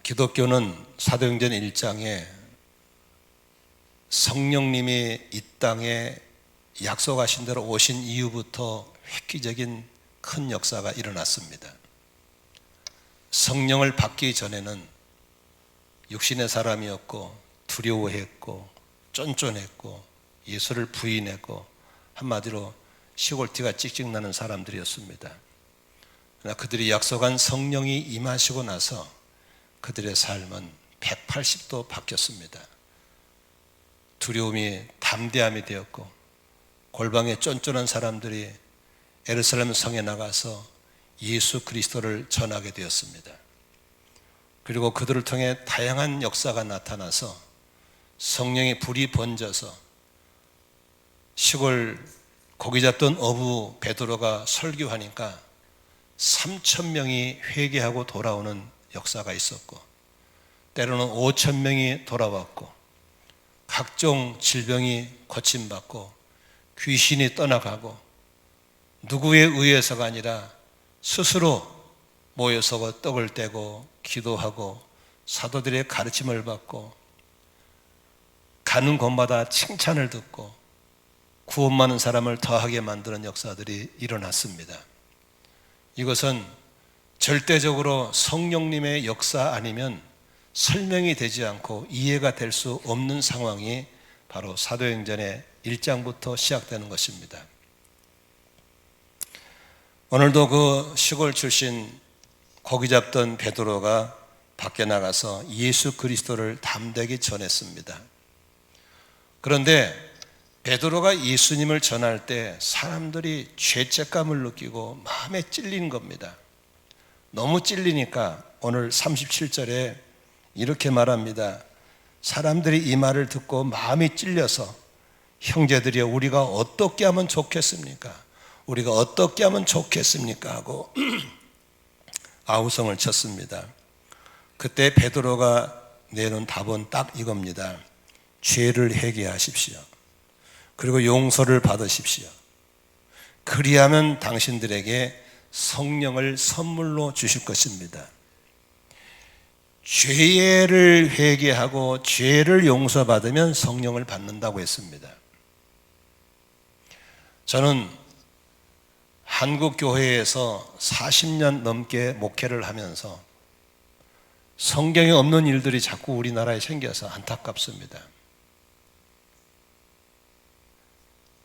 기독교는 사도행전 1장에 성령님이 이 땅에 약속하신 대로 오신 이후부터 획기적인 큰 역사가 일어났습니다. 성령을 받기 전에는 육신의 사람이었고 두려워했고 쫀쫀했고 예수를 부인했고 한마디로 시골티가 찍찍 나는 사람들이었습니다. 그러나 그들이 약속한 성령이 임하시고 나서 그들의 삶은 180도 바뀌었습니다. 두려움이 담대함이 되었고 골방에 쫀쫀한 사람들이 예루살렘 성에 나가서 예수 그리스도를 전하게 되었습니다. 그리고 그들을 통해 다양한 역사가 나타나서 성령의 불이 번져서 시골 고기 잡던 어부 베드로가 설교하니까 3,000명이 회개하고 돌아오는 역사가 있었고 때로는 5,000명이 돌아왔고 각종 질병이 고침받고 귀신이 떠나가고 누구에 의해서가 아니라 스스로 모여서 떡을 떼고 기도하고 사도들의 가르침을 받고 가는 곳마다 칭찬을 듣고 구원 많은 사람을 더하게 만드는 역사들이 일어났습니다. 이것은 절대적으로 성령님의 역사 아니면 설명이 되지 않고 이해가 될 수 없는 상황이 바로 사도행전의 1장부터 시작되는 것입니다. 오늘도 그 시골 출신 고기 잡던 베드로가 밖에 나가서 예수 그리스도를 담대히 전했습니다. 그런데 베드로가 예수님을 전할 때 사람들이 죄책감을 느끼고 마음에 찔린 겁니다. 너무 찔리니까 오늘 37절에 이렇게 말합니다. 사람들이 이 말을 듣고 마음이 찔려서 형제들이여 우리가 어떻게 하면 좋겠습니까? 우리가 어떻게 하면 좋겠습니까? 하고 아우성을 쳤습니다. 그때 베드로가 내놓은 답은 딱 이겁니다. 죄를 회개하십시오. 그리고 용서를 받으십시오. 그리하면 당신들에게 성령을 선물로 주실 것입니다. 죄를 회개하고 죄를 용서받으면 성령을 받는다고 했습니다. 저는 한국 교회에서 40년 넘게 목회를 하면서 성경에 없는 일들이 자꾸 우리나라에 생겨서 안타깝습니다.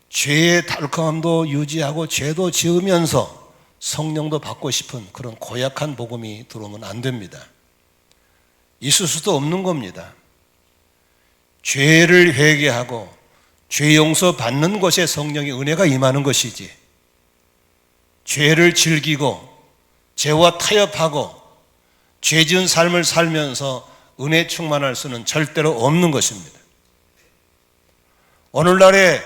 죄의 달콤함도 유지하고 죄도 지으면서 성령도 받고 싶은 그런 고약한 복음이 들어오면 안 됩니다. 있을 수도 없는 겁니다. 죄를 회개하고 죄 용서 받는 것에 성령의 은혜가 임하는 것이지 죄를 즐기고 죄와 타협하고 죄 지은 삶을 살면서 은혜 충만할 수는 절대로 없는 것입니다. 오늘날에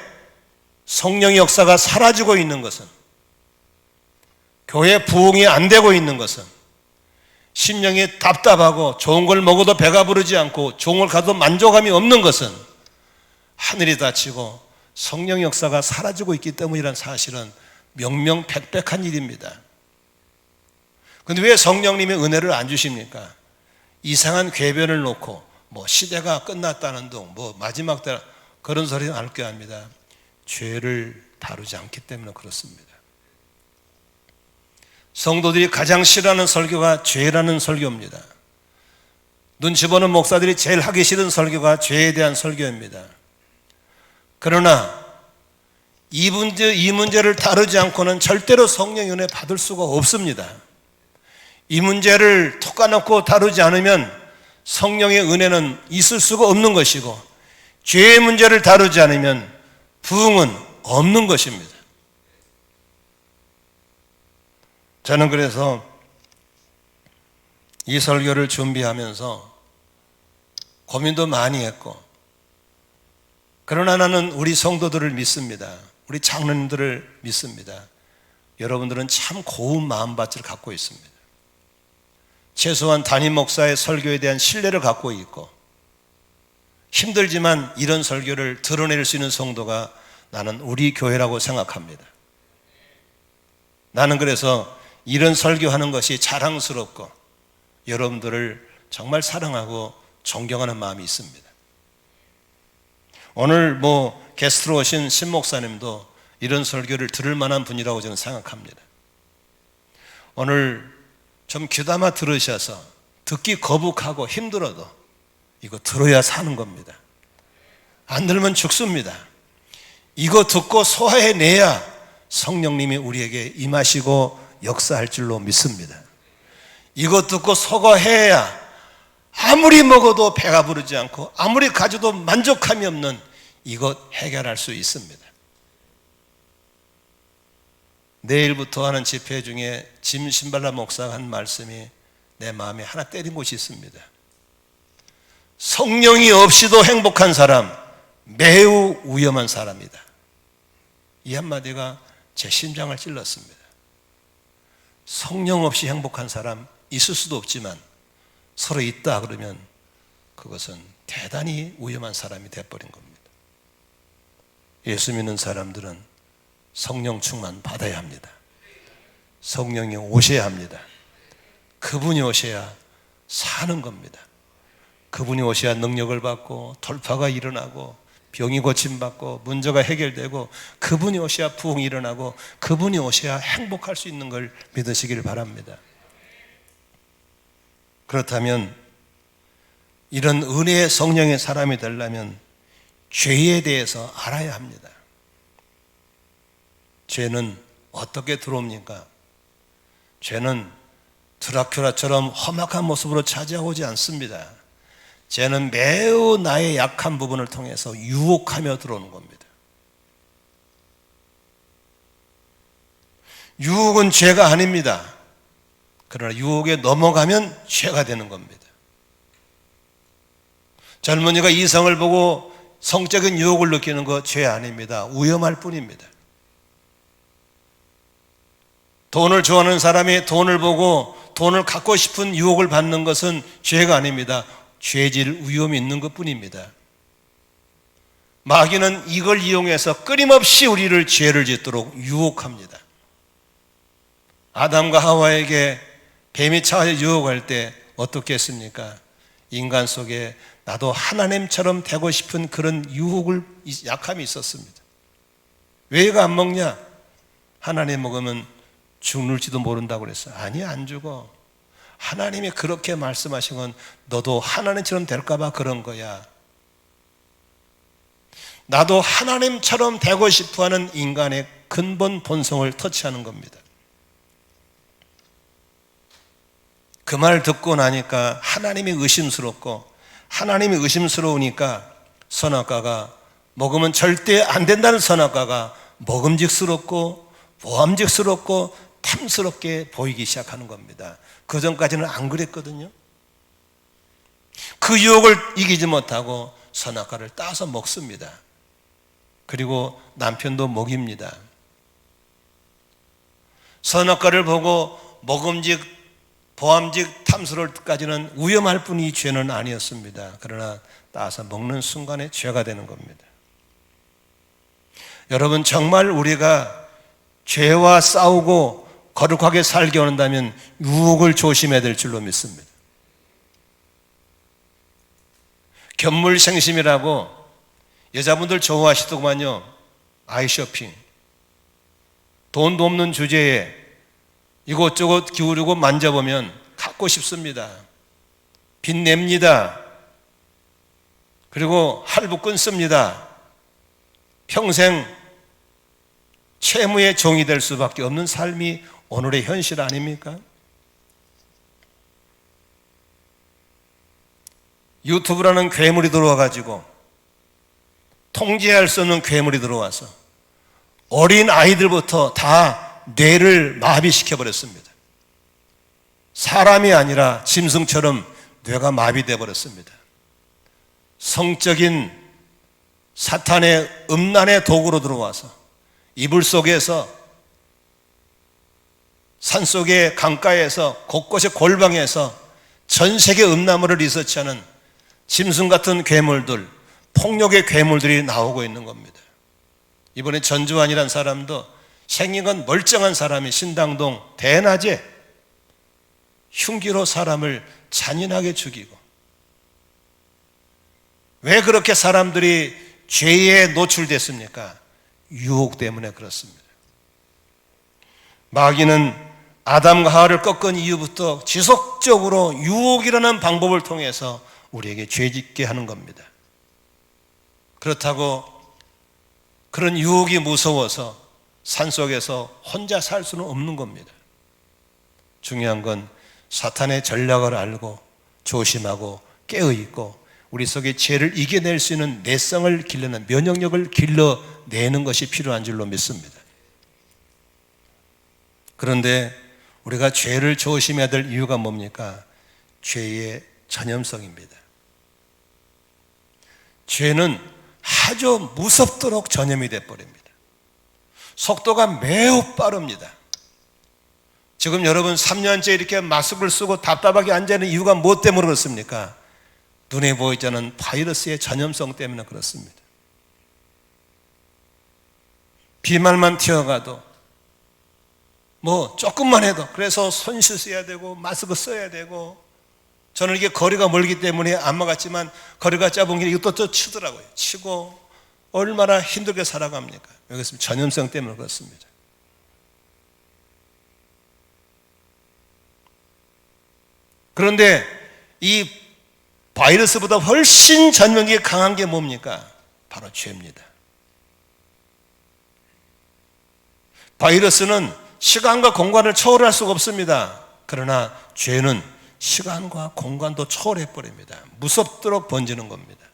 성령의 역사가 사라지고 있는 것은 교회 부흥이 안 되고 있는 것은 심령이 답답하고 좋은 걸 먹어도 배가 부르지 않고 좋은 걸 가도 만족감이 없는 것은 하늘이 닫히고 성령 역사가 사라지고 있기 때문이라는 사실은 명명백백한 일입니다. 그런데 왜 성령님의 은혜를 안 주십니까? 이상한 궤변을 놓고 뭐 시대가 끝났다는 둥 뭐 마지막 때 그런 소리는 안 할 게 아닙니다. 죄를 다루지 않기 때문에 그렇습니다. 성도들이 가장 싫어하는 설교가 죄라는 설교입니다. 눈 집어는 목사들이 제일 하기 싫은 설교가 죄에 대한 설교입니다. 그러나 이 문제를 다루지 않고는 절대로 성령의 은혜 받을 수가 없습니다. 이 문제를 톡 까놓고 다루지 않으면 성령의 은혜는 있을 수가 없는 것이고 죄의 문제를 다루지 않으면 부흥은 없는 것입니다. 저는 그래서 이 설교를 준비하면서 고민도 많이 했고 그러나 나는 우리 성도들을 믿습니다. 우리 장로님들을 믿습니다. 여러분들은 참 고운 마음밭을 갖고 있습니다. 최소한 담임 목사의 설교에 대한 신뢰를 갖고 있고 힘들지만 이런 설교를 드러낼 수 있는 성도가 나는 우리 교회라고 생각합니다. 나는 그래서 이런 설교하는 것이 자랑스럽고 여러분들을 정말 사랑하고 존경하는 마음이 있습니다. 오늘 게스트로 오신 신 목사님도 이런 설교를 들을 만한 분이라고 저는 생각합니다. 오늘 좀 귀담아 들으셔서 듣기 거북하고 힘들어도 이거 들어야 사는 겁니다. 안 들으면 죽습니다. 이거 듣고 소화해내야 성령님이 우리에게 임하시고 역사할 줄로 믿습니다. 이거 듣고 소화해야 아무리 먹어도 배가 부르지 않고 아무리 가져도 만족함이 없는 이것 해결할 수 있습니다. 내일부터 하는 집회 중에 짐 신발라 목사가 한 말씀이 내 마음에 하나 때린 곳이 있습니다. 성령이 없이도 행복한 사람, 매우 위험한 사람이다. 이 한마디가 제 심장을 찔렀습니다. 성령 없이 행복한 사람 있을 수도 없지만 서로 있다 그러면 그것은 대단히 위험한 사람이 되어버린 겁니다. 예수 믿는 사람들은 성령 충만 받아야 합니다. 성령이 오셔야 합니다. 그분이 오셔야 사는 겁니다. 그분이 오셔야 능력을 받고 돌파가 일어나고 병이 고침받고 문제가 해결되고 그분이 오셔야 부흥이 일어나고 그분이 오셔야 행복할 수 있는 걸 믿으시길 바랍니다. 그렇다면 이런 은혜의 성령의 사람이 되려면 죄에 대해서 알아야 합니다. 죄는 어떻게 들어옵니까? 죄는 드라큘라처럼 험악한 모습으로 찾아오지 않습니다. 죄는 매우 나의 약한 부분을 통해서 유혹하며 들어오는 겁니다. 유혹은 죄가 아닙니다. 그러나 유혹에 넘어가면 죄가 되는 겁니다. 젊은이가 이성을 보고 성적인 유혹을 느끼는 거 죄 아닙니다. 위험할 뿐입니다. 돈을 좋아하는 사람이 돈을 보고 돈을 갖고 싶은 유혹을 받는 것은 죄가 아닙니다. 죄질 위험이 있는 것뿐입니다. 마귀는 이걸 이용해서 끊임없이 우리를 죄를 짓도록 유혹합니다. 아담과 하와에게 뱀이 찾아 유혹할 때 어떻게 했습니까? 인간 속에 나도 하나님처럼 되고 싶은 그런 유혹을 약함이 있었습니다. 왜 이거 안 먹냐? 하나님 먹으면 죽을지도 모른다고 그랬어요. 아니, 안 죽어. 하나님이 그렇게 말씀하신 건 너도 하나님처럼 될까 봐 그런 거야. 나도 하나님처럼 되고 싶어하는 인간의 근본 본성을 터치하는 겁니다. 그 말 듣고 나니까 하나님이 의심스럽고 하나님이 의심스러우니까 선악과가 먹으면 절대 안 된다는 선악과가 먹음직스럽고 모함직스럽고 탐스럽게 보이기 시작하는 겁니다. 그 전까지는 안 그랬거든요. 그 유혹을 이기지 못하고 선악과를 따서 먹습니다. 그리고 남편도 먹입니다. 선악과를 보고 먹음직, 보암직, 탐스러울 때까지는 위험할 뿐이 죄는 아니었습니다. 그러나 따서 먹는 순간에 죄가 되는 겁니다. 여러분, 정말 우리가 죄와 싸우고 거룩하게 살게 원한다면 유혹을 조심해야 될 줄로 믿습니다. 견물생심이라고 여자분들 좋아하시더구만요. 아이쇼핑. 돈도 없는 주제에 이것저것 기울이고 만져보면 갖고 싶습니다. 빚냅니다. 그리고 할부 끊습니다. 평생 채무의 종이 될 수밖에 없는 삶이 오늘의 현실 아닙니까? 유튜브라는 괴물이 들어와가지고 통제할 수 없는 괴물이 들어와서 어린 아이들부터 다 뇌를 마비시켜버렸습니다. 사람이 아니라 짐승처럼 뇌가 마비되어 버렸습니다. 성적인 사탄의 음란의 도구로 들어와서 이불 속에서 산속의 강가에서 곳곳에 골방에서 전 세계 음란물을 리서치하는 짐승 같은 괴물들, 폭력의 괴물들이 나오고 있는 겁니다. 이번에 전주환이라는 사람도 생긴 건 멀쩡한 사람이 신당동 대낮에 흉기로 사람을 잔인하게 죽이고, 왜 그렇게 사람들이 죄에 노출됐습니까? 유혹 때문에 그렇습니다. 마귀는 아담과 하와를 꺾은 이후부터 지속적으로 유혹이라는 방법을 통해서 우리에게 죄짓게 하는 겁니다. 그렇다고 그런 유혹이 무서워서 산속에서 혼자 살 수는 없는 겁니다. 중요한 건 사탄의 전략을 알고 조심하고 깨어있고 우리 속에 죄를 이겨낼 수 있는 내성을 길러내는, 면역력을 길러내는 것이 필요한 줄로 믿습니다. 그런데 우리가 죄를 조심해야 될 이유가 뭡니까? 죄의 전염성입니다. 죄는 아주 무섭도록 전염이 되어버립니다. 속도가 매우 빠릅니다. 지금 여러분 3년째 이렇게 마스크를 쓰고 답답하게 앉아있는 이유가 무엇 때문에 그렇습니까? 눈에 보이지 않는 바이러스의 전염성 때문에 그렇습니다. 비말만 튀어가도 조금만 해도, 그래서 손 씻어야 되고 마스크 써야 되고, 저는 이게 거리가 멀기 때문에 안 막았지만 거리가 짧은 길에 이것도 치더라고요. 치고 얼마나 힘들게 살아갑니까? 여기서 전염성 때문에 그렇습니다. 그런데 이 바이러스보다 훨씬 전염력이 강한 게 뭡니까? 바로 죄입니다. 바이러스는 시간과 공간을 초월할 수가 없습니다. 그러나 죄는 시간과 공간도 초월해버립니다. 무섭도록 번지는 겁니다.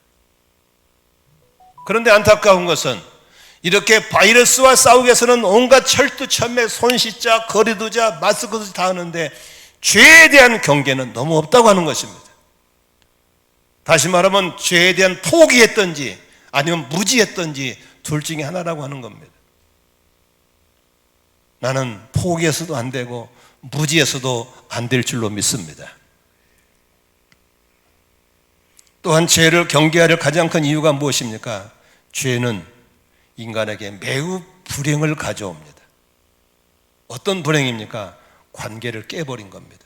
그런데 안타까운 것은 이렇게 바이러스와 싸우기 위해서는 온갖 철두철매, 손 씻자, 거리 두자, 마스크도 다 하는데 죄에 대한 경계는 너무 없다고 하는 것입니다. 다시 말하면 죄에 대한 포기했든지 아니면 무지했든지 둘 중에 하나라고 하는 겁니다. 나는 포기해서도 안 되고 무지해서도 안 될 줄로 믿습니다. 또한 죄를 경계하려 가장 큰 이유가 무엇입니까? 죄는 인간에게 매우 불행을 가져옵니다. 어떤 불행입니까? 관계를 깨버린 겁니다.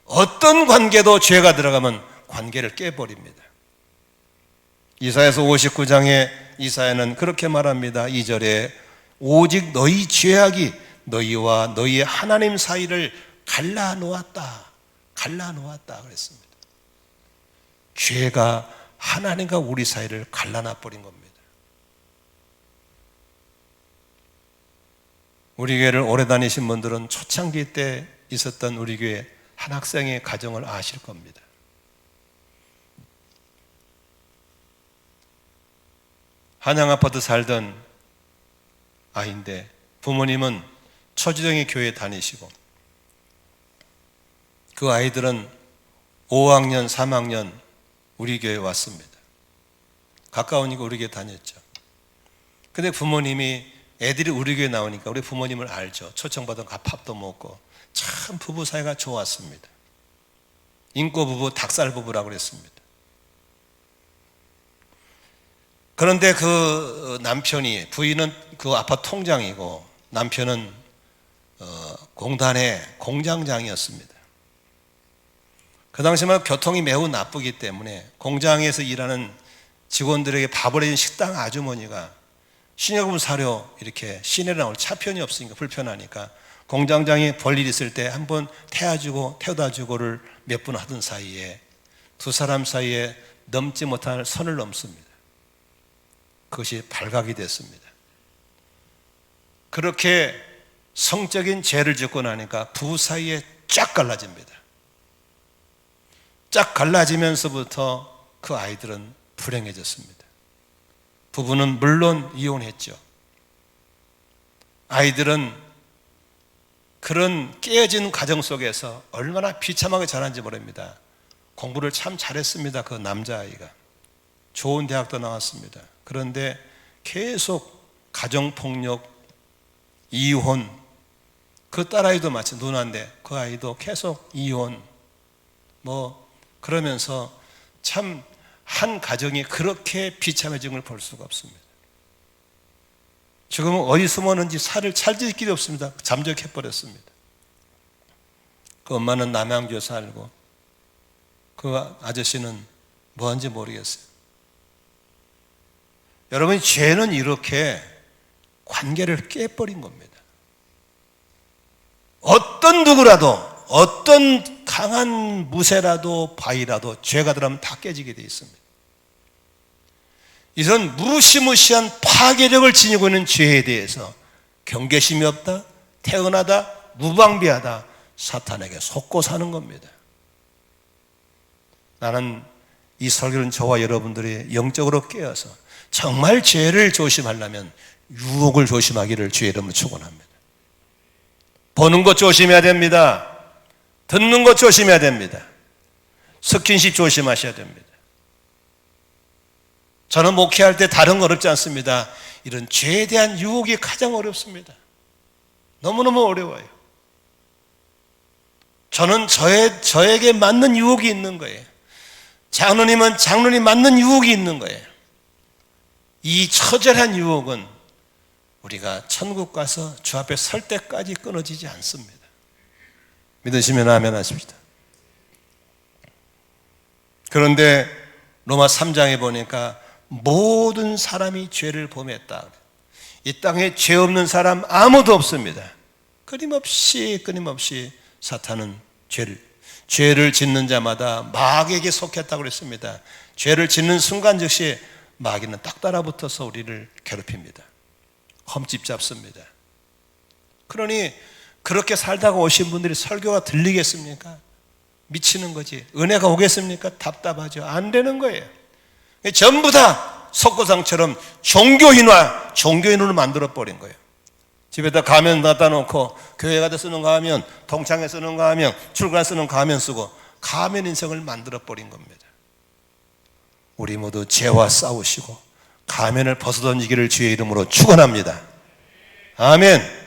어떤 관계도 죄가 들어가면 관계를 깨버립니다. 이사야서 59장에 이사야는 그렇게 말합니다. 2절에 오직 너희 죄악이 너희와 너희의 하나님 사이를 갈라놓았다 그랬습니다. 죄가 하나님과 우리 사이를 갈라놔 버린 겁니다. 우리 교회를 오래 다니신 분들은 초창기 때 있었던 우리 교회 한 학생의 가정을 아실 겁니다. 한양 아파트 살던 아이인데 부모님은 초지정의 교회에 다니시고 그 아이들은 5학년, 3학년 우리 교회에 왔습니다. 가까우니까 우리 교회 다녔죠. 근데 부모님이 애들이 우리 교회 나오니까 우리 부모님을 알죠. 초청받은 밥도 먹고 참 부부 사이가 좋았습니다. 인꼬 부부, 닭살 부부라고 그랬습니다. 그런데 그 남편이, 부인은 그 아파트 통장이고 남편은 공단의 공장장이었습니다. 그 당시만 교통이 매우 나쁘기 때문에 공장에서 일하는 직원들에게 밥을 해준 식당 아주머니가 신여금 사료 이렇게 시내에 나올 차편이 없으니까 불편하니까 공장장이 볼일 있을 때 한번 태워다 주고를 몇 분 하던 사이에 두 사람 사이에 넘지 못할 선을 넘습니다. 그것이 발각이 됐습니다. 그렇게 성적인 죄를 짓고 나니까 부부 사이에 쫙 갈라집니다. 쫙 갈라지면서부터 그 아이들은 불행해졌습니다. 부부는 물론 이혼했죠. 아이들은 그런 깨어진 가정 속에서 얼마나 비참하게 자란지 모릅니다. 공부를 참 잘했습니다. 그 남자아이가 좋은 대학도 나왔습니다. 그런데 계속 가정폭력, 이혼, 그 딸아이도 마치 누나인데 그 아이도 계속 이혼, 그러면서 참 한 가정이 그렇게 비참해진 걸 볼 수가 없습니다. 지금은 어디 숨었는지 살을 찾을 길이 없습니다. 잠적해버렸습니다. 그 엄마는 남양주에 살고 그 아저씨는 뭐한지 모르겠어요. 여러분, 죄는 이렇게 관계를 깨버린 겁니다. 어떤 누구라도, 어떤 강한 무쇠라도 바위라도 죄가 들어가면 다 깨지게 되어 있습니다. 이런 무시무시한 파괴력을 지니고 있는 죄에 대해서 경계심이 없다, 태연하다, 무방비하다, 사탄에게 속고 사는 겁니다. 나는 이 설교는 저와 여러분들이 영적으로 깨어서 정말 죄를 조심하려면 유혹을 조심하기를 주의 이름으로 축원합니다. 보는 것 조심해야 됩니다. 듣는 것 조심해야 됩니다. 스킨십 조심하셔야 됩니다. 저는 목회할 때 다른 거 어렵지 않습니다. 이런 죄에 대한 유혹이 가장 어렵습니다. 너무너무 어려워요. 저는 저에게 맞는 유혹이 있는 거예요. 장로님은 장로님 맞는 유혹이 있는 거예요. 이 처절한 유혹은 우리가 천국 가서 주 앞에 설 때까지 끊어지지 않습니다. 믿으시면 아멘 하십시다. 그런데 로마 3장에 보니까 모든 사람이 죄를 범했다. 이 땅에 죄 없는 사람 아무도 없습니다. 끊임없이 사탄은 죄를 짓는 자마다 마귀에게 속했다고 그랬습니다. 죄를 짓는 순간 즉시 마귀는 딱 따라붙어서 우리를 괴롭힙니다. 험집 잡습니다. 그러니 그렇게 살다가 오신 분들이 설교가 들리겠습니까? 미치는 거지. 은혜가 오겠습니까? 답답하죠. 안 되는 거예요. 전부 다 석고상처럼 종교인으로 만들어버린 거예요. 집에다 가면 갖다 놓고 교회 가서 쓰는 가면, 동창회 쓰는 가면, 출근 쓰는 가면 쓰고 가면 인생을 만들어버린 겁니다. 우리 모두 죄와 싸우시고 가면을 벗어던지기를 주의 이름으로 축원합니다. 아멘.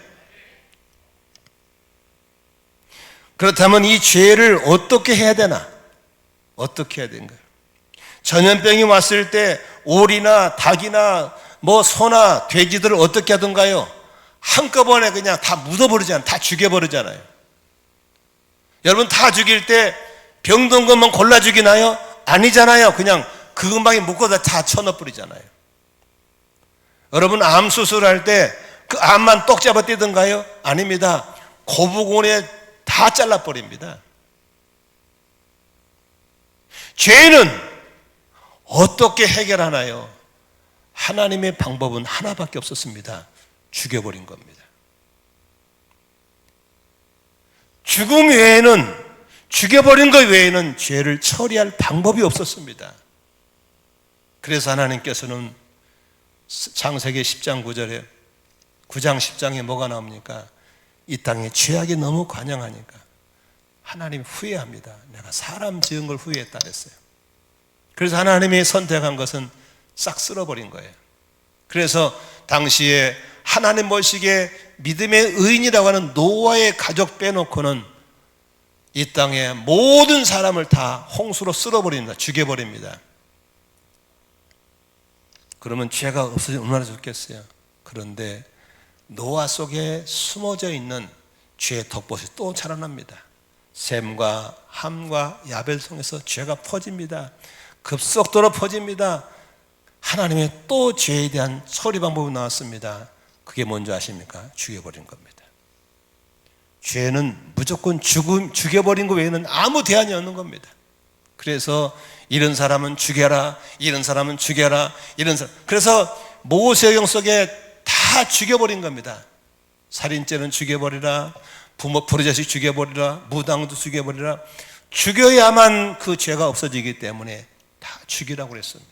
그렇다면 이 죄를 어떻게 해야 되나? 어떻게 해야 되는가요? 전염병이 왔을 때 오리나 닭이나 소나 돼지들을 어떻게 하던가요? 한꺼번에 그냥 다 묻어버리잖아요. 다 죽여버리잖아요. 여러분, 다 죽일 때 병든 것만 골라 죽이나요? 아니잖아요. 그냥 그 근방에 묶어서 다 쳐넣어버리잖아요. 여러분, 암 수술할 때 그 암만 똑 잡아 떼던가요? 아닙니다. 고부곤에 다 잘라버립니다. 죄는 어떻게 해결하나요? 하나님의 방법은 하나밖에 없었습니다. 죽여버린 겁니다. 죽음 외에는, 죽여버린 것 외에는 죄를 처리할 방법이 없었습니다. 그래서 하나님께서는 창세기 10장 9절에 9장 10장에 뭐가 나옵니까? 이 땅에 죄악이 너무 관영하니까 하나님 후회합니다. 내가 사람 지은 걸 후회했다 그랬어요. 그래서 하나님이 선택한 것은 싹 쓸어버린 거예요. 그래서 당시에 하나님 보시기에 믿음의 의인이라고 하는 노아의 가족 빼놓고는 이 땅의 모든 사람을 다 홍수로 쓸어버립니다. 죽여버립니다. 그러면 죄가 없어지면 얼마나 좋겠어요. 그런데 노아 속에 숨어져 있는 죄의 덕봇이 또 자라납니다. 셈과 함과 야벨 통해서 죄가 퍼집니다. 급속도로 퍼집니다. 하나님의 또 죄에 대한 처리 방법이 나왔습니다. 그게 뭔지 아십니까? 죽여버린 겁니다. 죄는 무조건 죽여버린 것 외에는 아무 대안이 없는 겁니다. 그래서 이런 사람은 죽여라, 이런 사람은 죽여라, 이런 사람. 그래서 모세경 속에 다 죽여버린 겁니다. 살인죄는 죽여버리라, 부르자식 죽여버리라, 무당도 죽여버리라. 죽여야만 그 죄가 없어지기 때문에 다 죽이라고 그랬습니다.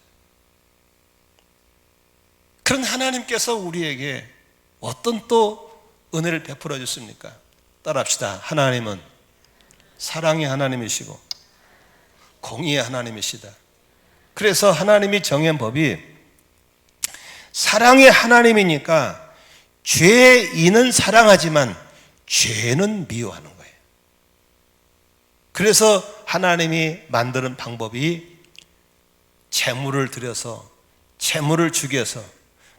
그런 하나님께서 우리에게 어떤 또 은혜를 베풀어 줬습니까? 따라합시다. 하나님은 사랑의 하나님이시고 공의의 하나님이시다. 그래서 하나님이 정한 법이 사랑의 하나님이니까 죄인은 사랑하지만 죄는 미워하는 거예요. 그래서 하나님이 만드는 방법이 제물을 드려서 제물을 죽여서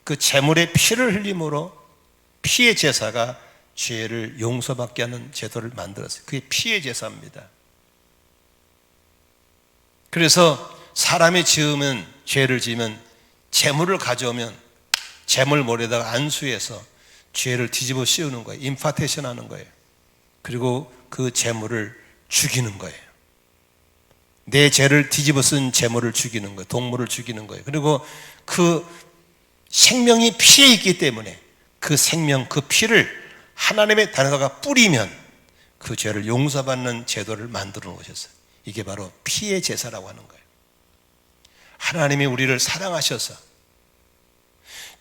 그 제물의 피를 흘림으로 피의 제사가 죄를 용서받게 하는 제도를 만들었어요. 그게 피의 제사입니다. 그래서 사람이 죄를 지으면 재물을 가져오면 재물몰에다가 안수해서 죄를 뒤집어 씌우는 거예요. 임파테이션 하는 거예요. 그리고 그 재물을 죽이는 거예요. 내 죄를 뒤집어 쓴 재물을 죽이는 거예요. 동물을 죽이는 거예요. 그리고 그 생명이 피에 있기 때문에 그 생명, 그 피를 하나님의 단에다가 뿌리면 그 죄를 용서받는 제도를 만들어 놓으셨어요. 이게 바로 피의 제사라고 하는 거예요. 하나님이 우리를 사랑하셔서,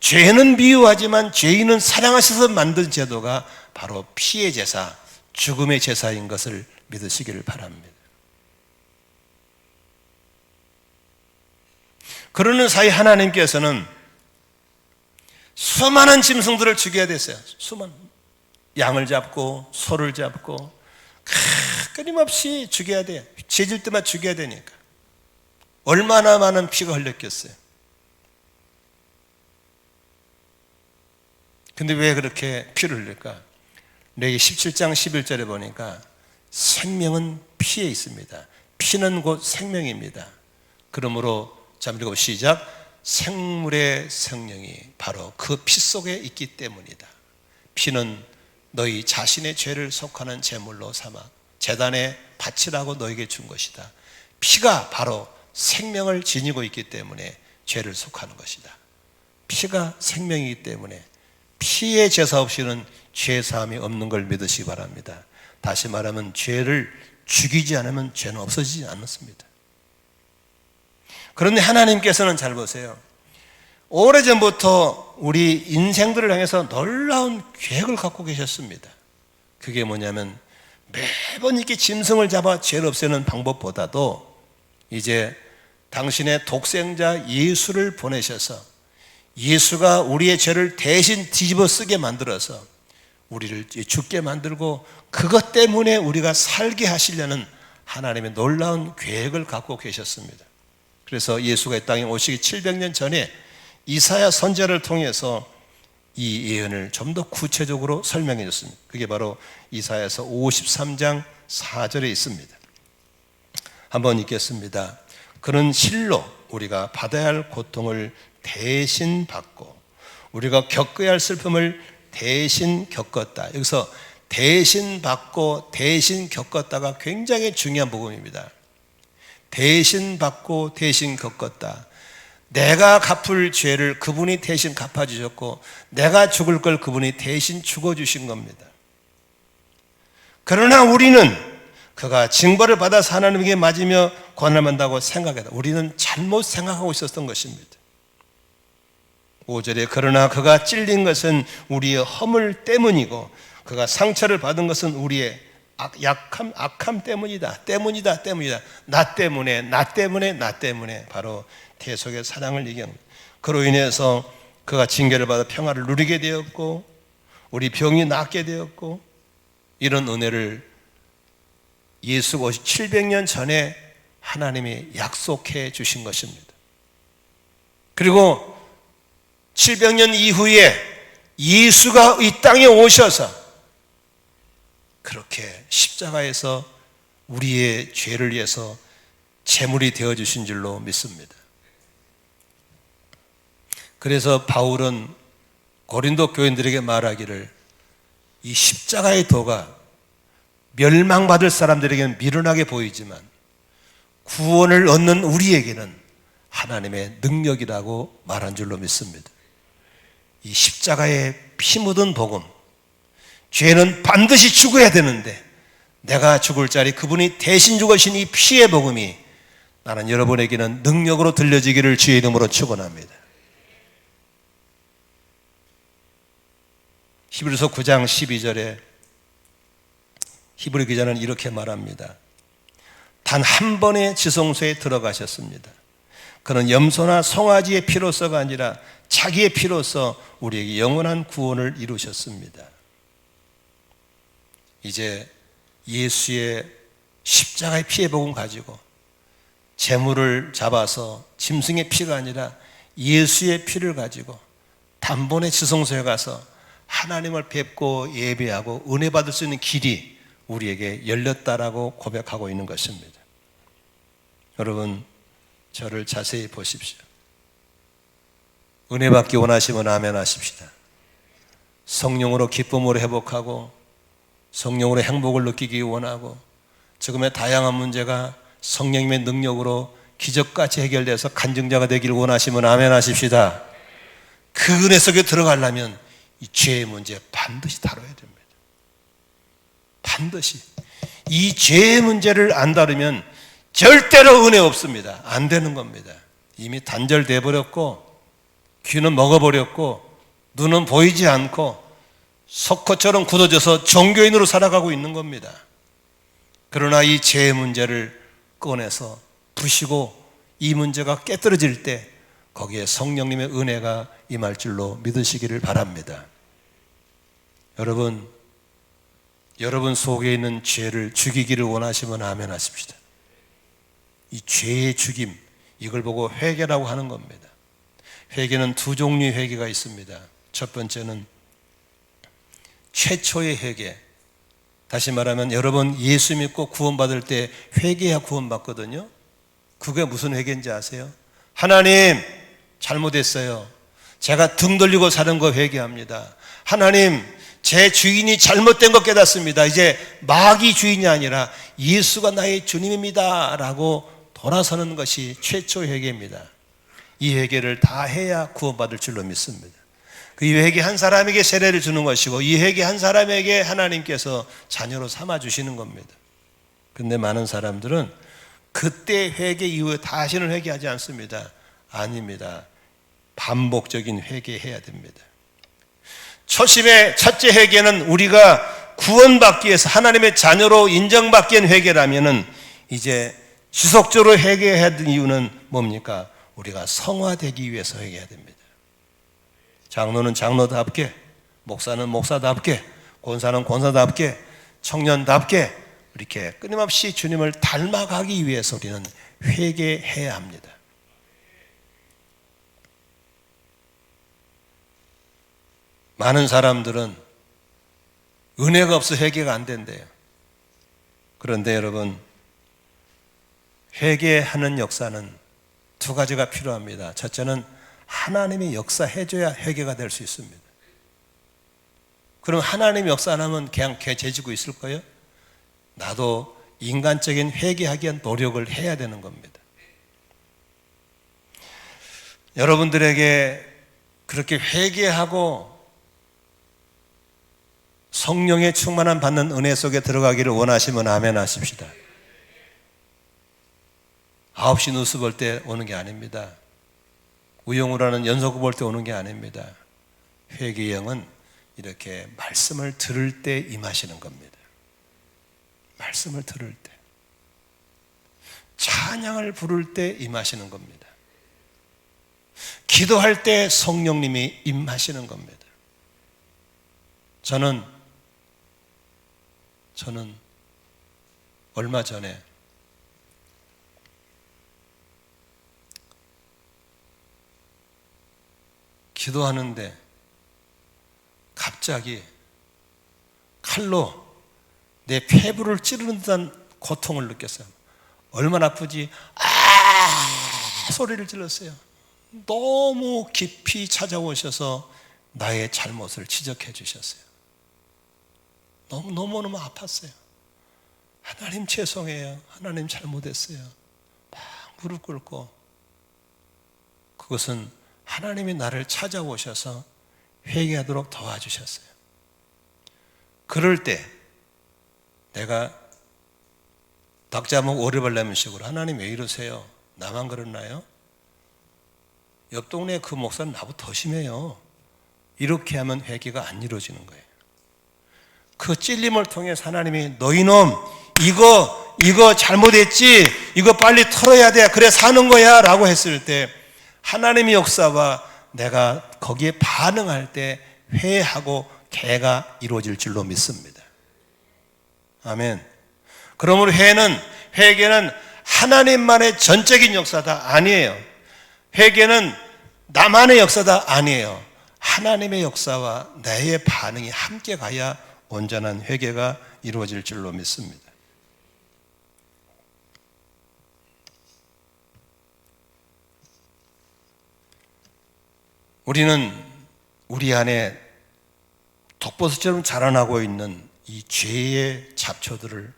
죄는 미워하지만 죄인은 사랑하셔서 만든 제도가 바로 피의 제사, 죽음의 제사인 것을 믿으시기를 바랍니다. 그러는 사이 하나님께서는 수많은 짐승들을 죽여야 됐어요. 수많은 양을 잡고 소를 잡고 끊임없이 죽여야 돼요. 죄질 때만 죽여야 되니까. 얼마나 많은 피가 흘렸겠어요. 근데 왜 그렇게 피를 흘릴까? 레위 17장 11절에 보니까 생명은 피에 있습니다. 피는 곧 생명입니다. 그러므로 자, 그리고 시작. 생물의 생명이 바로 그 피 속에 있기 때문이다. 피는 너희 자신의 죄를 속하는 제물로 삼아 제단에 바치라고 너에게 준 것이다. 피가 바로 생명을 지니고 있기 때문에 죄를 속하는 것이다. 피가 생명이기 때문에 피의 제사 없이는 죄 사함이 없는 걸 믿으시기 바랍니다. 다시 말하면 죄를 죽이지 않으면 죄는 없어지지 않습니다. 그런데 하나님께서는 잘 보세요. 오래전부터 우리 인생들을 향해서 놀라운 계획을 갖고 계셨습니다. 그게 뭐냐면 매번 이렇게 짐승을 잡아 죄를 없애는 방법보다도 이제 당신의 독생자 예수를 보내셔서 예수가 우리의 죄를 대신 뒤집어 쓰게 만들어서 우리를 죽게 만들고 그것 때문에 우리가 살게 하시려는 하나님의 놀라운 계획을 갖고 계셨습니다. 그래서 예수가 이 땅에 오시기 700년 전에 이사야 선지자를 통해서 이 예언을 좀 더 구체적으로 설명해 줬습니다. 그게 바로 이사야서 53장 4절에 있습니다. 한번 읽겠습니다. 그는 실로 우리가 받아야 할 고통을 대신 받고 우리가 겪어야 할 슬픔을 대신 겪었다. 여기서 대신 받고 대신 겪었다가 굉장히 중요한 부분입니다. 대신 받고 대신 겪었다. 내가 갚을 죄를 그분이 대신 갚아주셨고 내가 죽을 걸 그분이 대신 죽어주신 겁니다. 그러나 우리는 그가 징벌을 받아서 하나님에게 맞으며 고난을 받는다고 생각했다. 우리는 잘못 생각하고 있었던 것입니다. 5절에 그러나 그가 찔린 것은 우리의 허물 때문이고 그가 상처를 받은 것은 우리의 악함 때문이다. 나 때문에 바로 대속의 사랑을 얘기합니다. 그로 인해서 그가 징계를 받아 평화를 누리게 되었고 우리 병이 낫게 되었고 이런 은혜를 예수가 오시 700년 전에 하나님이 약속해 주신 것입니다. 그리고 700년 이후에 예수가 이 땅에 오셔서 그렇게 십자가에서 우리의 죄를 위해서 제물이 되어주신 줄로 믿습니다. 그래서 바울은 고린도 교인들에게 말하기를 이 십자가의 도가 멸망받을 사람들에게는 미련하게 보이지만 구원을 얻는 우리에게는 하나님의 능력이라고 말한 줄로 믿습니다. 이 십자가에 피 묻은 복음, 죄는 반드시 죽어야 되는데 내가 죽을 자리 그분이 대신 죽으신 이 피의 복음이 나는 여러분에게는 능력으로 들려지기를 주의 이름으로 축원합니다. 히브리서 9장 12절에 히브리 기자는 이렇게 말합니다. 단 한 번의 지성소에 들어가셨습니다. 그는 염소나 송아지의 피로서가 아니라 자기의 피로서 우리에게 영원한 구원을 이루셨습니다. 이제 예수의 십자가의 피의 복음 가지고 제물을 잡아서 짐승의 피가 아니라 예수의 피를 가지고 단번에 지성소에 가서 하나님을 뵙고 예배하고 은혜 받을 수 있는 길이 우리에게 열렸다라고 고백하고 있는 것입니다. 여러분, 저를 자세히 보십시오. 은혜 받기 원하시면 아멘 하십시다. 성령으로 기쁨으로 회복하고 성령으로 행복을 느끼기 원하고 지금의 다양한 문제가 성령님의 능력으로 기적같이 해결돼서 간증자가 되기를 원하시면 아멘 하십시다. 그 은혜 속에 들어가려면 이 죄의 문제 반드시 다뤄야 됩니다. 반드시. 이 죄의 문제를 안 다루면 절대로 은혜 없습니다. 안 되는 겁니다. 이미 단절돼 버렸고 귀는 먹어버렸고 눈은 보이지 않고 석호처럼 굳어져서 종교인으로 살아가고 있는 겁니다. 그러나 이 죄의 문제를 꺼내서 부시고 이 문제가 깨뜨려질 때 거기에 성령님의 은혜가 임할 줄로 믿으시기를 바랍니다. 여러분 속에 있는 죄를 죽이기를 원하시면 아멘 하십시다. 이 죄의 죽임, 이걸 보고 회개라고 하는 겁니다. 회개는 두 종류의 회개가 있습니다. 첫 번째는 최초의 회개. 다시 말하면 여러분 예수 믿고 구원받을 때 회개해야 구원받거든요. 그게 무슨 회개인지 아세요? 하나님 잘못했어요. 제가 등 돌리고 사는 거 회개합니다. 하나님 제 주인이 잘못된 거 깨닫습니다. 이제 마귀 주인이 아니라 예수가 나의 주님입니다 라고 돌아서는 것이 최초 회개입니다. 이 회개를 다 해야 구원받을 줄로 믿습니다. 그 회개 한 사람에게 세례를 주는 것이고 이 회개 한 사람에게 하나님께서 자녀로 삼아주시는 겁니다. 근데 많은 사람들은 그때 회개 이후에 다시는 회개하지 않습니다. 아닙니다. 반복적인 회개해야 됩니다. 초심의 첫째 회개는 우리가 구원받기 위해서 하나님의 자녀로 인정받기 위한 회개라면은 이제 지속적으로 회개해야 될 이유는 뭡니까? 우리가 성화되기 위해서 회개해야 됩니다. 장로는 장로답게, 목사는 목사답게, 권사는 권사답게, 청년답게 이렇게 끊임없이 주님을 닮아가기 위해서 우리는 회개해야 합니다. 많은 사람들은 은혜가 없어 회개가 안 된대요. 그런데 여러분, 회개하는 역사는 두 가지가 필요합니다. 첫째는 하나님이 역사해줘야 회개가 될 수 있습니다. 그럼 하나님이 역사 안 하면 그냥 죄지고 있을 거예요? 나도 인간적인 회개하기 위한 노력을 해야 되는 겁니다. 여러분들에게 그렇게 회개하고 성령의 충만함 받는 은혜 속에 들어가기를 원하시면 아멘 하십시다. 9시 뉴스 볼 때 오는 게 아닙니다. 우영우라는 연속을 볼 때 오는 게 아닙니다. 회개의 영은 이렇게 말씀을 들을 때 임하시는 겁니다. 말씀을 들을 때, 찬양을 부를 때 임하시는 겁니다. 기도할 때 성령님이 임하시는 겁니다. 저는 얼마 전에 기도하는데 갑자기 칼로 내 폐부를 찌르는 듯한 고통을 느꼈어요. 얼마나 아프지? 소리를 질렀어요. 너무 깊이 찾아오셔서 나의 잘못을 지적해 주셨어요. 너무너무 아팠어요. 하나님 죄송해요. 하나님 잘못했어요. 막 무릎 꿇고, 그것은 하나님이 나를 찾아오셔서 회개하도록 도와주셨어요. 그럴 때 내가 닭자목 오리발라면 식으로 하나님 왜 이러세요? 나만 그렇나요? 옆 동네 그 목사는 나보다 더 심해요. 이렇게 하면 회개가 안 이루어지는 거예요. 그 찔림을 통해서 하나님이 너희놈 이거 잘못했지, 이거 빨리 털어야 돼, 그래 사는 거야 라고 했을 때 하나님의 역사와 내가 거기에 반응할 때 회개하고 개가 이루어질 줄로 믿습니다. 아멘. 그러므로 회개는 하나님만의 전적인 역사다 아니에요. 회개는 나만의 역사다 아니에요. 하나님의 역사와 나의 반응이 함께 가야 온전한 회개가 이루어질 줄로 믿습니다. 우리는 우리 안에 독버섯처럼 자라나고 있는 이 죄의 잡초들을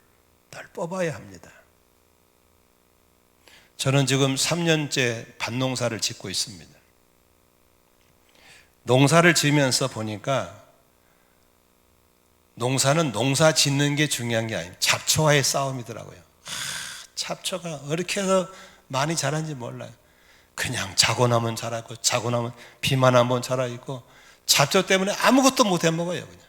늘 뽑아야 합니다. 저는 지금 3년째 밭농사를 짓고 있습니다. 농사를 지으면서 보니까 농사는 농사 짓는 게 중요한 게 아니에요. 잡초와의 싸움이더라고요. 잡초가 어떻게 해서 많이 자란지 몰라요. 그냥 자고 나면 자라고 자고 나면 비만 한번 자라있고 잡초 때문에 아무것도 못 해먹어요. 그냥.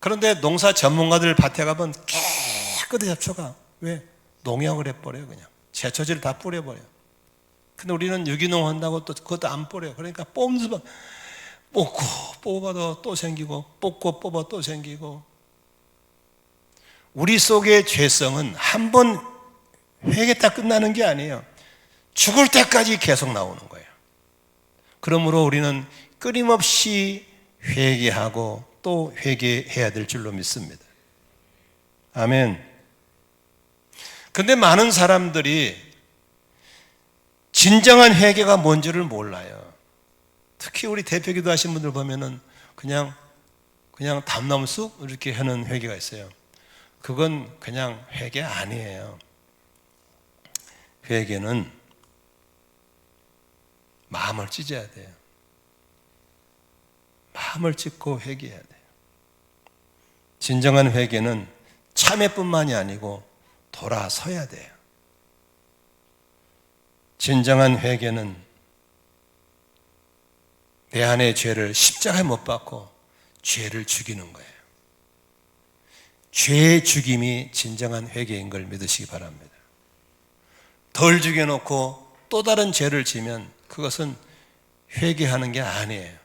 그런데 농사 전문가들 밭에 가면 깨끗해 잡초가. 왜? 농약을 해버려요. 그냥 제초제를 다 뿌려버려요. 근데 우리는 유기농 한다고 또 그것도 안 뿌려요. 그러니까 뽑으면 뽑고 뽑아도 또 생기고 뽑고 뽑아 또 생기고. 우리 속의 죄성은 한 번 회개했다 끝나는 게 아니에요. 죽을 때까지 계속 나오는 거예요. 그러므로 우리는 끊임없이 회개하고 또 회개해야 될 줄로 믿습니다. 아멘. 근데 많은 사람들이 진정한 회개가 뭔지를 몰라요. 특히 우리 대표기도 하신 분들 보면은 그냥 담나무 쑥 이렇게 하는 회개가 있어요. 그건 그냥 회개 아니에요. 회개는 마음을 찢어야 돼요. 마음을 찢고 회개해야 돼요. 진정한 회개는 참회뿐만이 아니고 돌아서야 돼요. 진정한 회개는 내 안의 죄를 십자가에 못 박고 죄를 죽이는 거예요. 죄의 죽임이 진정한 회개인 걸 믿으시기 바랍니다. 덜 죽여놓고 또 다른 죄를 지면 그것은 회개하는 게 아니에요.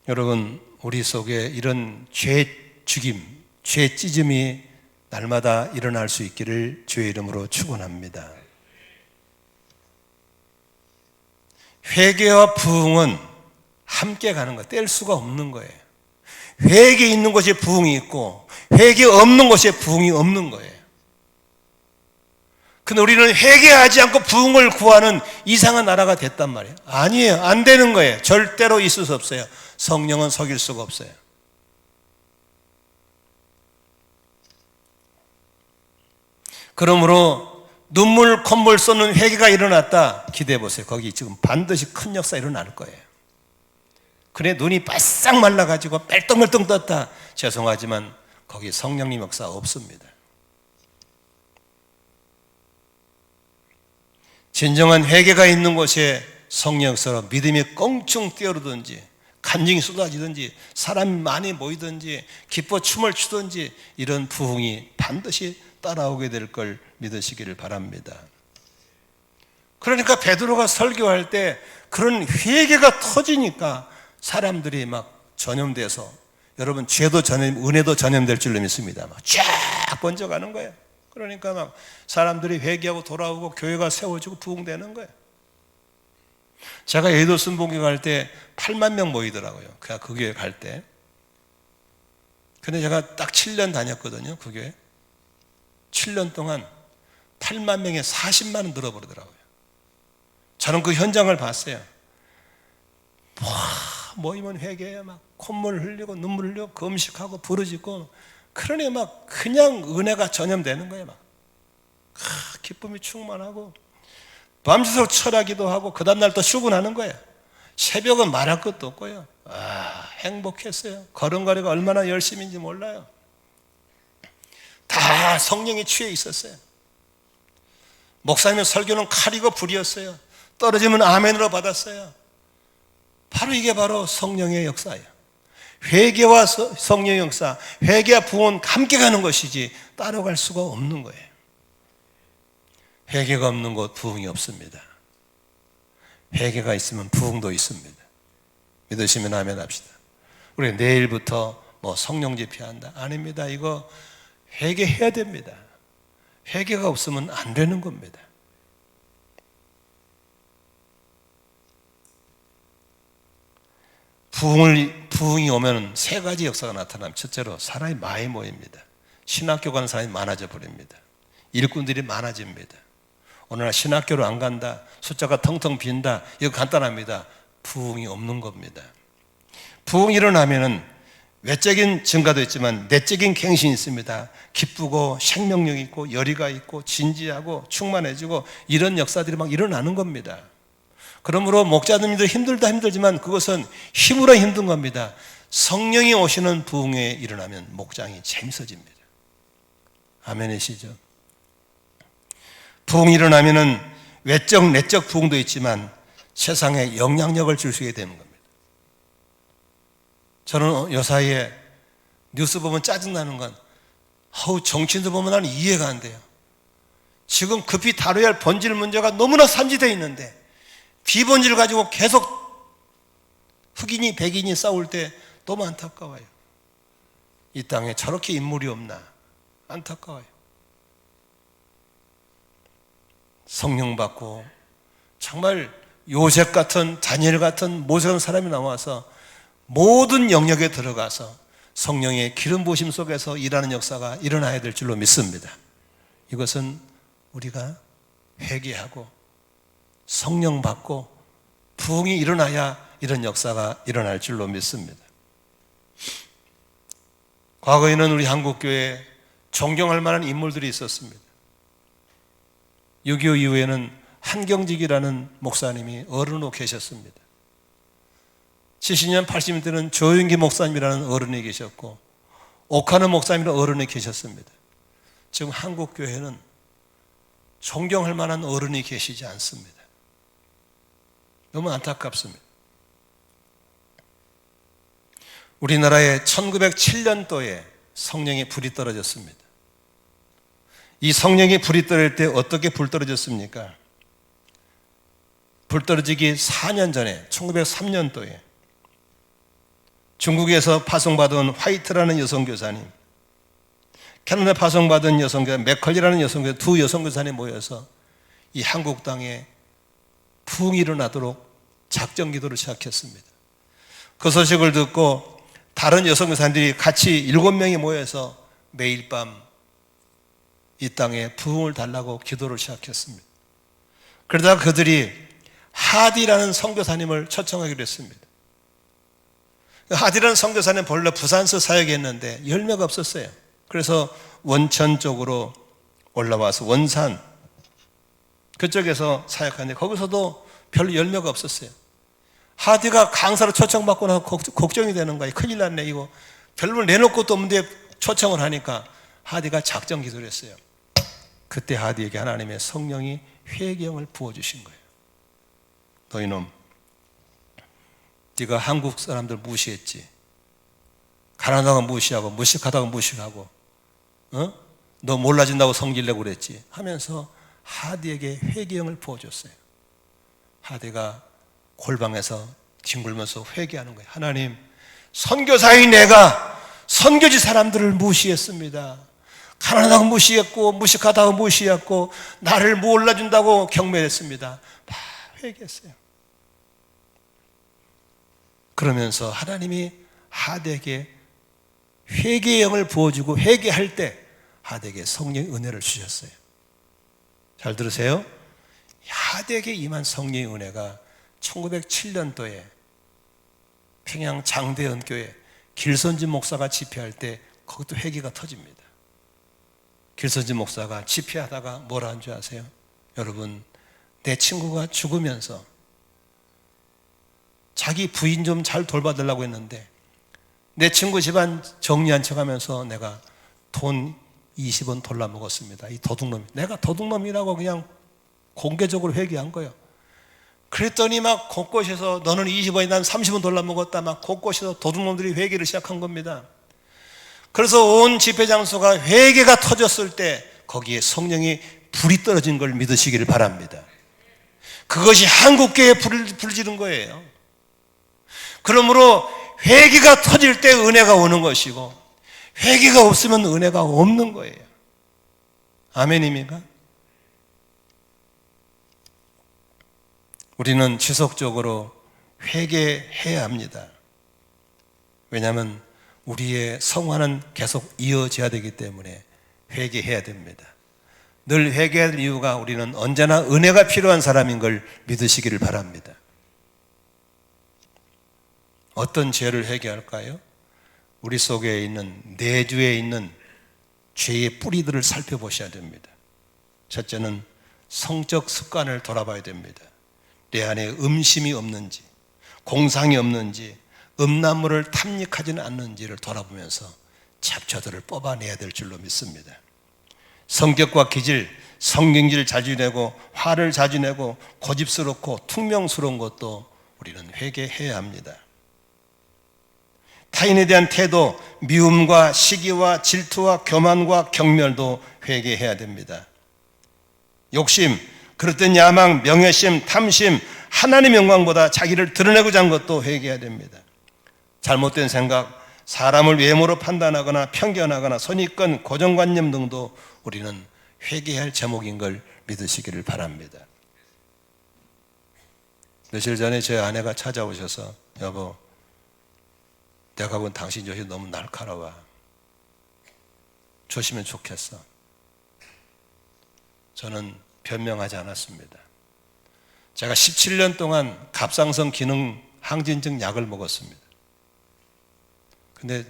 여러분, 우리 속에 이런 죄 죽임, 죄 찢음이 날마다 일어날 수 있기를 주의 이름으로 축원합니다. 회개와 부흥은 함께 가는 거예요. 뗄 수가 없는 거예요. 회개 있는 곳에 부흥이 있고 회개 없는 곳에 부흥이 없는 거예요. 근데 우리는 회개하지 않고 부흥을 구하는 이상한 나라가 됐단 말이에요. 아니에요. 안 되는 거예요. 절대로 있을 수 없어요. 성령은 속일 수가 없어요. 그러므로 눈물 콧물 쏟는 회개가 일어났다 기대해 보세요. 거기 지금 반드시 큰 역사 일어날 거예요. 그래 눈이 바싹 말라가지고 뺄덩뺄덩 떴다. 죄송하지만 거기 성령님 역사 없습니다. 진정한 회개가 있는 곳에 성령 역사로 믿음이 껑충 뛰어오르든지 간증이 쏟아지든지 사람이 많이 모이든지 기뻐 춤을 추든지 이런 부흥이 반드시 따라오게 될 걸 믿으시기를 바랍니다. 그러니까 베드로가 설교할 때 그런 회개가 터지니까 사람들이 막 전염돼서 여러분 죄도 전염, 은혜도 전염될 줄로 믿습니다. 막 쫙 번져가는 거예요. 그러니까 막 사람들이 회개하고 돌아오고 교회가 세워지고 부흥되는 거예요. 제가 예도 순복음 갈 때 8만 명 모이더라고요. 그 교회 갈 때. 근데 제가 딱 7년 다녔거든요. 그 교회. 7년 동안 8만 명에 40만은 늘어버리더라고요. 저는 그 현장을 봤어요. 모이면 회개해요. 막 콧물 흘리고 눈물 흘리고 금식하고 부르짖고 그러니 막 그냥 은혜가 전염되는 거예요. 막 기쁨이 충만하고 밤새도록 철하기도 하고 그 다음날 또 출근하는 거예요. 새벽은 말할 것도 없고요. 행복했어요. 걸음걸이가 얼마나 열심인지 몰라요. 다 성령에 취해 있었어요. 목사님의 설교는 칼이고 불이었어요. 떨어지면 아멘으로 받았어요. 바로 이게 바로 성령의 역사예요. 회개와 성령의 역사, 회개와 부흥은 함께 가는 것이지 따로 갈 수가 없는 거예요. 회개가 없는 곳 부흥이 없습니다. 회개가 있으면 부흥도 있습니다. 믿으시면 아멘 합시다. 우리 내일부터 뭐 성령 집회한다. 아닙니다. 이거 회개해야 됩니다. 회개가 없으면 안 되는 겁니다. 부흥이 오면 세 가지 역사가 나타납니다. 첫째로 사람이 많이 모입니다. 신학교 가는 사람이 많아져 버립니다. 일꾼들이 많아집니다. 오늘 신학교로 안 간다, 숫자가 텅텅 빈다, 이거 간단합니다. 부흥이 없는 겁니다. 부흥이 일어나면은 외적인 증가도 있지만 내적인 갱신이 있습니다. 기쁘고 생명력 있고 열의가 있고 진지하고 충만해지고 이런 역사들이 막 일어나는 겁니다. 그러므로 목자님들 힘들지만 그것은 힘으로 힘든 겁니다. 성령이 오시는 부흥에 일어나면 목장이 재밌어집니다. 아멘이시죠? 부흥이 일어나면은 외적 내적 부흥도 있지만 세상에 영향력을 줄 수 있게 되는 겁니다. 저는 요 사이에 뉴스 보면 짜증나는 건 정치인들 보면 나는 이해가 안 돼요. 지금 급히 다뤄야 할 본질 문제가 너무나 삼지되어 있는데 비본질 가지고 계속 흑인이 백인이 싸울 때 너무 안타까워요. 이 땅에 저렇게 인물이 없나 안타까워요. 성령 받고 정말 요셉 같은 다니엘 같은 모세 같은 사람이 나와서 모든 영역에 들어가서 성령의 기름 부으심 속에서 일하는 역사가 일어나야 될 줄로 믿습니다. 이것은 우리가 회개하고 성령 받고 부흥이 일어나야 이런 역사가 일어날 줄로 믿습니다. 과거에는 우리 한국교회에 존경할 만한 인물들이 있었습니다. 6.25 이후에는 한경직이라는 목사님이 어른으로 계셨습니다. 70년, 80년대는 조윤기 목사님이라는 어른이 계셨고 옥하는 목사님이라는 어른이 계셨습니다. 지금 한국교회는 존경할 만한 어른이 계시지 않습니다. 너무 안타깝습니다. 우리나라에 1907년도에 성령의 불이 떨어졌습니다. 이 성령의 불이 떨어질 때 어떻게 불 떨어졌습니까? 불 떨어지기 4년 전에 1903년도에 중국에서 파송받은 화이트라는 여성교사님, 캐나다 파송받은 여성교사 맥컬리라는 여성교사 두 여성교사님이 모여서 이 한국 땅에 부흥이 일어나도록 작정 기도를 시작했습니다. 그 소식을 듣고 다른 여성교사님들이 같이 7명이 모여서 매일 밤 이 땅에 부흥을 달라고 기도를 시작했습니다. 그러다가 그들이 하디라는 선교사님을 초청하기로 했습니다. 하디라는 선교사님 본래 부산서 사역했는데 열매가 없었어요. 그래서 원천 쪽으로 올라와서 원산 그쪽에서 사역하는데 거기서도 별로 열매가 없었어요. 하디가 강사로 초청받고 나서 걱정이 되는 거예요. 큰일 났네 이거. 별로 내놓을 것도 없는데 초청을 하니까 하디가 작정 기도를 했어요. 그때 하디에게 하나님의 성령이 회개형을 부어주신 거예요. 너 이놈, 네가 한국 사람들 무시했지. 가난하다고 무시하고 무식하다고 무시하고 너 몰라진다고 성질내고 그랬지 하면서 하디에게 회개형을 부어줬어요. 하디가 골방에서 뒹굴면서 회개하는 거예요. 하나님, 선교사인 내가 선교지 사람들을 무시했습니다. 가난하다고 무시했고 무식하다고 무시했고 나를 몰라준다고 경멸했습니다. 다 회개했어요. 그러면서 하나님이 하디에게 회개의 영을 부어주고 회개할 때 하디에게 성령의 은혜를 주셨어요. 잘 들으세요. 하디에게 임한 성령의 은혜가 1907년도에 평양 장대연교회 길선진 목사가 집회할 때 거기도 회개가 터집니다. 길선진 목사가 집회하다가 뭐라 한 줄 아세요? 여러분, 내 친구가 죽으면서 자기 부인 좀 잘 돌봐달라고 했는데 내 친구 집안 정리한 척하면서 내가 돈 20원 돌라 먹었습니다. 이 도둑놈이. 내가 도둑놈이라고 그냥 공개적으로 회개한 거예요. 그랬더니 막 곳곳에서 너는 20원이 난 30원 돌라 먹었다. 막 곳곳에서 도둑놈들이 회개를 시작한 겁니다. 그래서 온 집회 장소가 회개가 터졌을 때 거기에 성령이 불이 떨어진 걸 믿으시기를 바랍니다. 그것이 한국교회에 불을 지른 거예요. 그러므로 회개가 터질 때 은혜가 오는 것이고 회개가 없으면 은혜가 없는 거예요. 아멘입니까? 우리는 지속적으로 회개해야 합니다. 왜냐하면 우리의 성화는 계속 이어져야 되기 때문에 회개해야 됩니다. 늘 회개할 이유가 우리는 언제나 은혜가 필요한 사람인 걸 믿으시기를 바랍니다. 어떤 죄를 회개할까요? 우리 속에 있는 내주에 있는 죄의 뿌리들을 살펴보셔야 됩니다. 첫째는 성적 습관을 돌아봐야 됩니다. 내 안에 음심이 없는지, 공상이 없는지, 음란물을 탐닉하지는 않는지를 돌아보면서 잡초들을 뽑아내야 될 줄로 믿습니다. 성격과 기질, 성경질을 자주 내고 화를 자주 내고 고집스럽고 퉁명스러운 것도 우리는 회개해야 합니다. 타인에 대한 태도, 미움과 시기와 질투와 교만과 경멸도 회개해야 됩니다. 욕심, 그릇된 야망, 명예심, 탐심, 하나님의 영광보다 자기를 드러내고자 하는 것도 회개해야 됩니다. 잘못된 생각, 사람을 외모로 판단하거나 편견하거나 선입견, 고정관념 등도 우리는 회개할 제목인 걸 믿으시기를 바랍니다. 며칠 전에 제 아내가 찾아오셔서 여보, 내가 본 당신 요새 너무 날카로워. 조심하면 좋겠어. 저는 변명하지 않았습니다. 제가 17년 동안 갑상선 기능 항진증 약을 먹었습니다. 근데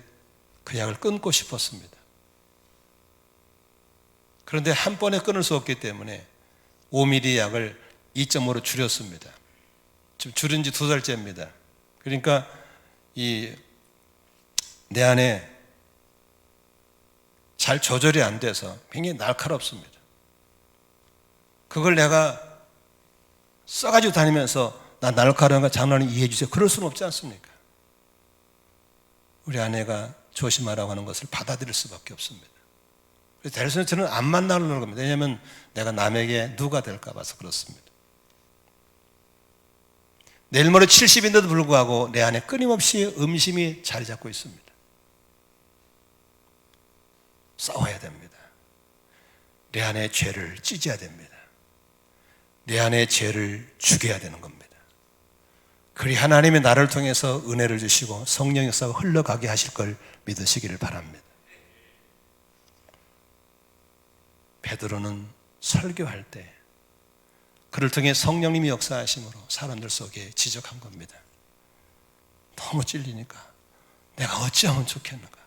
그 약을 끊고 싶었습니다. 그런데 한 번에 끊을 수 없기 때문에 5ml 약을 2.5로 줄였습니다. 지금 줄인 지 2달째입니다. 그러니까 내 안에 잘 조절이 안 돼서 굉장히 날카롭습니다. 그걸 내가 써가지고 다니면서 나 날카로운 거 장난을 이해해 주세요. 그럴 수는 없지 않습니까? 우리 아내가 조심하라고 하는 것을 받아들일 수밖에 없습니다. 그래서 대리선생님 저는 안 만나려는 겁니다. 왜냐하면 내가 남에게 누가 될까 봐서 그렇습니다. 내일 모레 70인데도 불구하고 내 안에 끊임없이 음심이 자리 잡고 있습니다. 싸워야 됩니다. 내 안에 죄를 찢어야 됩니다. 내 안에 죄를 죽여야 되는 겁니다. 그리 하나님이 나를 통해서 은혜를 주시고 성령 역사가 흘러가게 하실 걸 믿으시기를 바랍니다. 베드로는 설교할 때 그를 통해 성령님이 역사하심으로 사람들 속에 지적한 겁니다. 너무 찔리니까 내가 어찌하면 좋겠는가.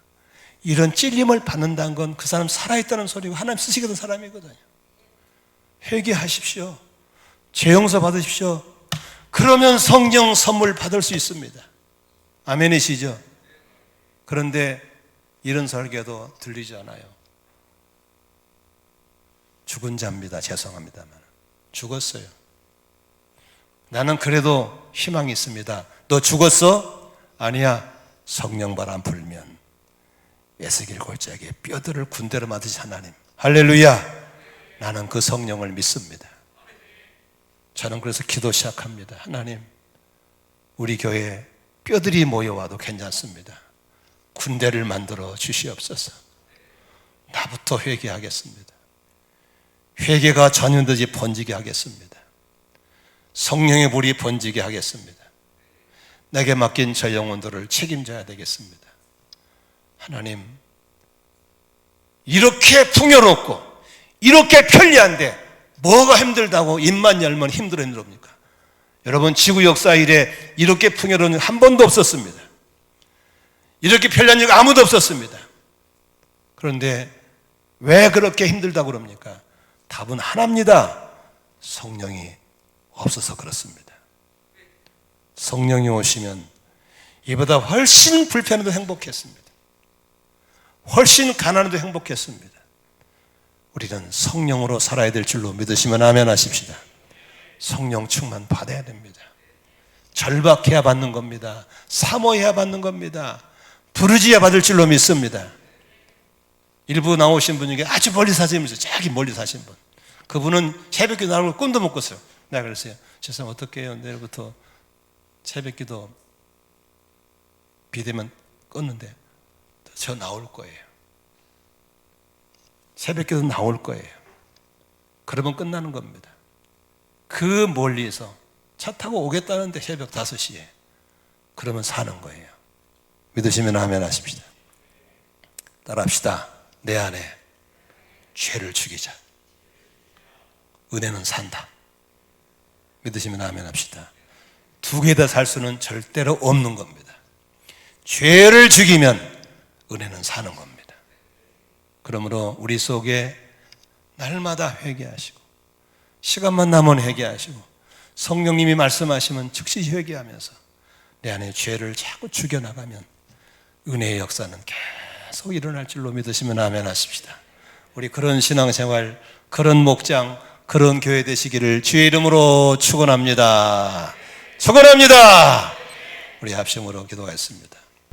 이런 찔림을 받는다는 건 그 사람 살아있다는 소리고 하나님 쓰시게 된 사람이거든요. 회개하십시오. 죄 용서 받으십시오. 그러면 성령 선물 받을 수 있습니다. 아멘이시죠? 그런데 이런 설교도 들리지 않아요. 죽은 자입니다. 죄송합니다만 죽었어요. 나는 그래도 희망이 있습니다. 너 죽었어? 아니야. 성령 바람 불면 에스겔 골짜기에 뼈들을 군대로 만드신 하나님. 할렐루야. 나는 그 성령을 믿습니다. 저는 그래서 기도 시작합니다. 하나님, 우리 교회에 뼈들이 모여와도 괜찮습니다. 군대를 만들어 주시옵소서. 나부터 회개하겠습니다. 회개가 전염되지 번지게 하겠습니다. 성령의 불이 번지게 하겠습니다. 내게 맡긴 저 영혼들을 책임져야 되겠습니다. 하나님, 이렇게 풍요롭고 이렇게 편리한데 뭐가 힘들다고 입만 열면 힘듭니까? 여러분, 지구 역사 이래 이렇게 풍요로운 일 한 번도 없었습니다. 이렇게 편리한 일 아무도 없었습니다. 그런데 왜 그렇게 힘들다고 그럽니까? 답은 하나입니다. 성령이 없어서 그렇습니다. 성령이 오시면 이보다 훨씬 불편해도 행복했습니다. 훨씬 가난해도 행복했습니다. 우리는 성령으로 살아야 될 줄로 믿으시면 아멘 하십시다. 성령 충만 받아야 됩니다. 절박해야 받는 겁니다. 사모해야 받는 겁니다. 부르짖어야 받을 줄로 믿습니다. 일부 나오신 분 중에 아주 멀리 사시면서 저기 멀리 사신 분, 그분은 새벽기도 나오고 꿈도 못 꿨어요. 내가 그랬어요. 죄송해요. 어떻게 해요? 내일부터 새벽기도 비대면 껐는데 저 나올 거예요. 새벽기도 나올 거예요. 그러면 끝나는 겁니다. 그 멀리서 차 타고 오겠다는데 새벽 5시에 그러면 사는 거예요. 믿으시면 아멘 하십시다. 따라합시다. 내 안에 죄를 죽이자. 은혜는 산다. 믿으시면 아멘 합시다. 두 개 다 살 수는 절대로 없는 겁니다. 죄를 죽이면 은혜는 사는 겁니다. 그러므로 우리 속에 날마다 회개하시고 시간만 나면 회개하시고 성령님이 말씀하시면 즉시 회개하면서 내 안에 죄를 자꾸 죽여나가면 은혜의 역사는 계속 일어날 줄로 믿으시면 아멘 하십시다. 우리 그런 신앙생활, 그런 목장, 그런 교회 되시기를 주의 이름으로 축원합니다. 축원합니다. 우리 합심으로 기도하겠습니다.